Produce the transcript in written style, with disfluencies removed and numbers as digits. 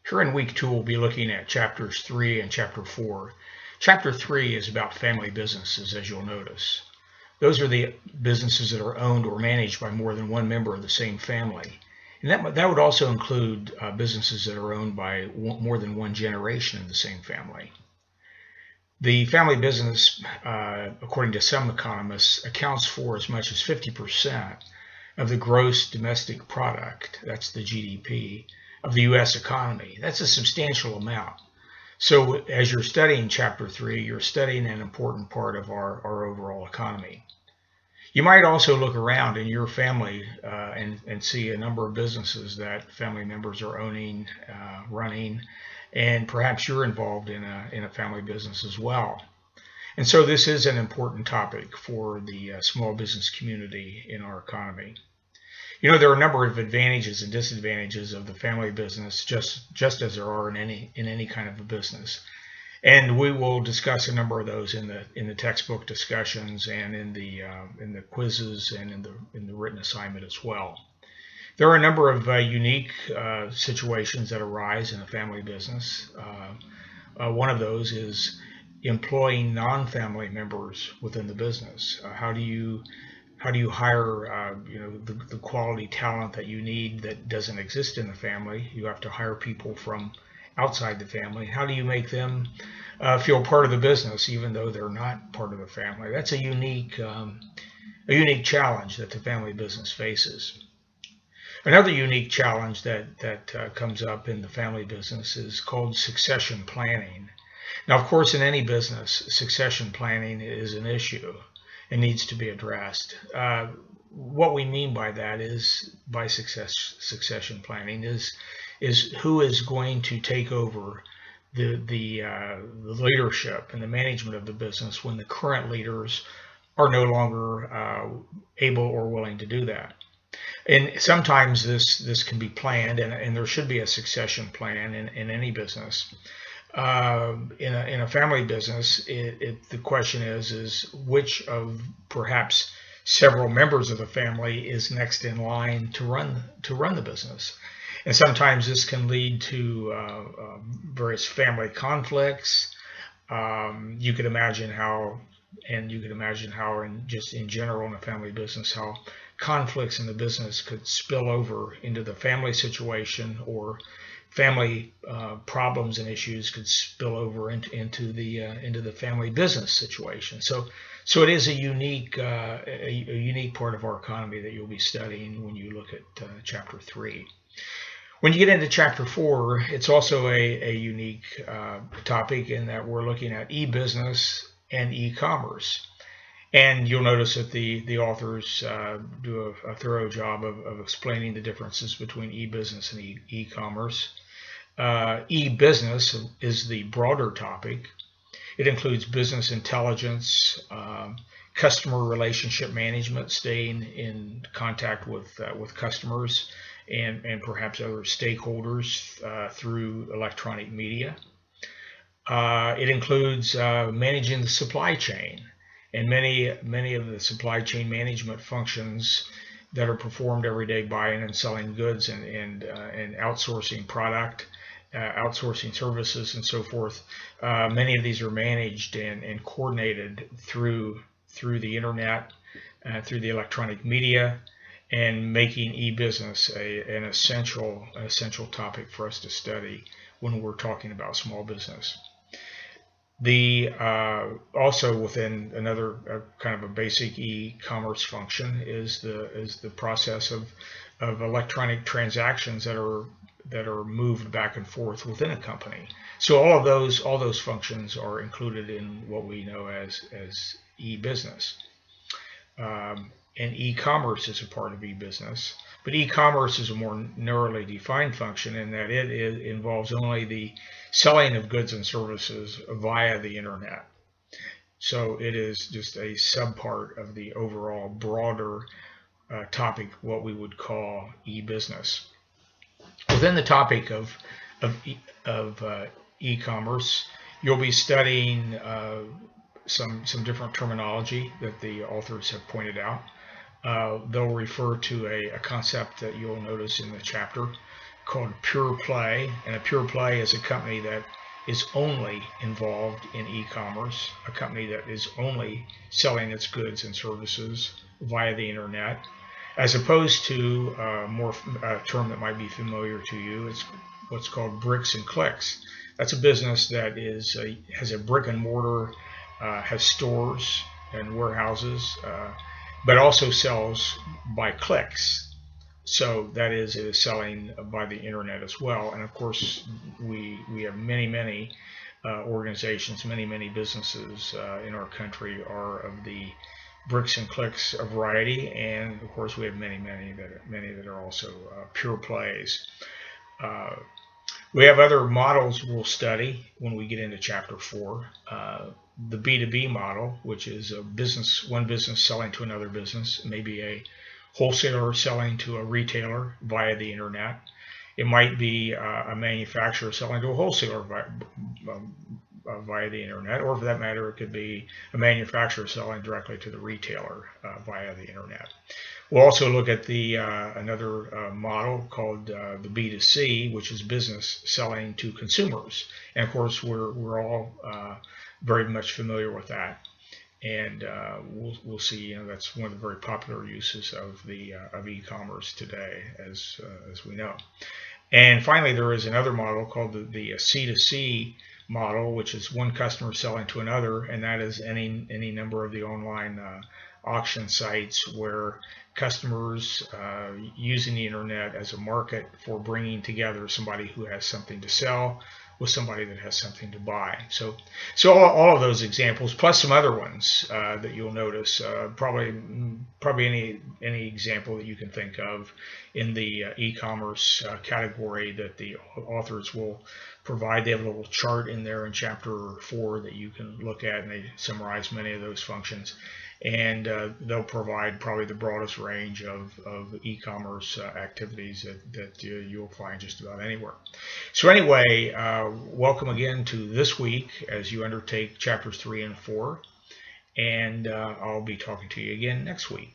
Here in week 2, we'll be looking at chapters 3 and chapter 4. Chapter 3 is about family businesses, as you'll notice. Those are the businesses that are owned or managed by more than one member of the same family. And that would also include businesses that are owned by more than one generation in the same family. The family business, according to some economists, accounts for as much as 50% of the gross domestic product, that's the GDP, of the U.S. economy. That's a substantial amount. So as you're studying Chapter 3, you're studying an important part of our overall economy. You might also look around in your family and see a number of businesses that family members are owning, running, and perhaps you're involved in a family business as well. And so this is an important topic for the small business community in our economy. You know, there are a number of advantages and disadvantages of the family business, just as there are in any kind of a business. And we will discuss a number of those in the textbook discussions and in the quizzes and in the written assignment as well. There are a number of unique situations that arise in a family business. One of those is employing non-family members within the business. How do you hire the quality talent that you need that doesn't exist in the family? You have to hire people from outside the family. How do you make them feel part of the business even though they're not part of the family? That's a unique challenge that the family business faces. Another unique challenge that comes up in the family business is called succession planning. Now, of course, in any business, succession planning is an issue and needs to be addressed. What we mean by that is, by succession planning, is who is going to take over the leadership and the management of the business when the current leaders are no longer able or willing to do that. And sometimes this can be planned, and there should be a succession plan in any business. In a family business, the question is which of perhaps several members of the family is next in line to run the business. And sometimes this can lead to various family conflicts. You could imagine how just in general in a family business, how conflicts in the business could spill over into the family situation, or family problems and issues could spill over into the family business situation. So it is a unique part of our economy that you'll be studying when you look at Chapter 3. When you get into Chapter 4, it's also a unique topic in that we're looking at e-business and e-commerce. And you'll notice that the authors do a thorough job of explaining the differences between e-business and e-commerce. E-business is the broader topic. It includes business intelligence, customer relationship management, staying in contact with customers and perhaps other stakeholders through electronic media. It includes managing the supply chain. And many of the supply chain management functions that are performed every day, buying and selling goods and outsourcing product, outsourcing services, and so forth. Many of these are managed and coordinated through the internet, through the electronic media, and making e-business an essential topic for us to study when we're talking about small business. Also within another kind of a basic e-commerce function is the process of electronic transactions that are moved back and forth within a company. So all those functions are included in what we know as e-business. And e-commerce is a part of e-business. But e-commerce is a more narrowly defined function in that it involves only the selling of goods and services via the internet. So it is just a subpart of the overall broader topic, what we would call e-business. Within the topic of e-commerce, you'll be studying some different terminology that the authors have pointed out. They'll refer to a concept that you'll notice in the chapter called Pure Play, and a Pure Play is a company that is only involved in e-commerce, a company that is only selling its goods and services via the internet, as opposed to a term that might be familiar to you. It's what's called bricks and clicks. That's a business that has a brick and mortar, has stores and warehouses, but also sells by clicks. So that is, it is selling by the internet as well. And of course, we have many organizations, many businesses in our country are of the bricks and clicks variety, and of course we have many that are also pure plays. We have other models we'll study when we get into chapter 4. The B2B model, which is one business selling to another business, maybe a wholesaler selling to a retailer via the internet. It might be a manufacturer selling to a wholesaler via the internet, or for that matter, it could be a manufacturer selling directly to the retailer via the internet. We'll also look at another model called the B2C, which is business selling to consumers. And of course, we're all very much familiar with that. And we'll see. That's one of the very popular uses of e-commerce today, as we know. And finally, there is another model called the C2C model, which is one customer selling to another, and that is any number of the online auction sites where customers using the internet as a market for bringing together somebody who has something to sell with somebody that has something to buy. So all of those examples, plus some other ones that you'll notice, probably any example that you can think of in the e-commerce category that the authors will provide. They have a little chart in there in chapter 4 that you can look at, and they summarize many of those functions. And they'll provide probably the broadest range of e-commerce activities that you'll find just about anywhere. So anyway, welcome again to this week as you undertake chapters 3 and 4, and I'll be talking to you again next week.